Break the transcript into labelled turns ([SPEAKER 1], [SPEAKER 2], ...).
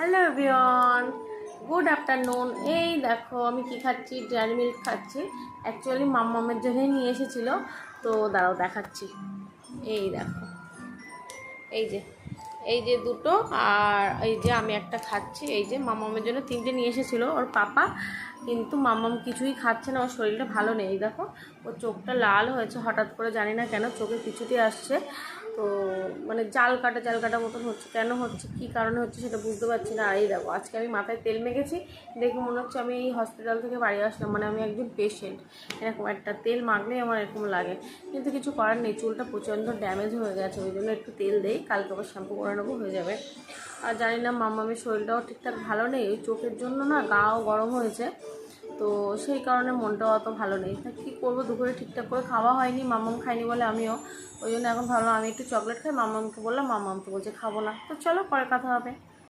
[SPEAKER 1] Hello everyone, good afternoon. এই দেখো আমি কি খাচ্ছি, ডেয়ারি মিল্ক খাচ্ছি। অ্যাকচুয়ালি মাম্মামের জন্যই নিয়ে এসেছিল, তো দাঁড়াও দেখাচ্ছি। এই দেখো, এই যে এই যে দুটো, আর এই যে আমি একটা খাচ্ছি। এই যে মাম্মামের জন্য তিনটে নিয়ে এসেছিলো ওর পাপা, কিন্তু মাম্মাম কিছুই খাচ্ছে না, ওর শরীরটা ভালো নেই। দেখো ওর চোখটা লাল হয়েছে হঠাৎ করে, জানি না কেন চোখে কিছুতে আসছে। তো মানে জাল কাটা মতন হচ্ছে, কেন হচ্ছে কী কারণে হচ্ছে সেটা বুঝতে পারছি না। আর এই দেখো আজকে আমি মাথায় তেল মেখেছি, দেখে মনে হচ্ছে আমি এই হসপিটাল থেকে বাড়ি আসলাম, মানে আমি একজন পেশেন্ট। এরকম একটা তেল মাখলেই আমার এরকম লাগে, কিন্তু কিছু করার নেই, চুলটা প্রচণ্ড ড্যামেজ হয়ে গেছে, ওই জন্য একটু তেল দেই, কালকে আবার শ্যাম্পু করে নেবো, হয়ে যাবে। আর জানি না মাম্মামের শরীরটাও ঠিকঠাক ভালো নেই, ওই চোখের জন্য না গাও গরম হয়েছে, তো সেই কারণে মনটাও অত ভালো নেই। তা কী করবো, দুপুরে ঠিকঠাক করে খাওয়া হয়নি, মাম্মাম খাইনি বলে আমিও, ওই জন্য এখন ভাবলাম আমি একটু চকলেট খাই। মাম্মামকে বললাম, মাম্মাম তো বলছে খাবো না। তো চলো পরে কথা হবে।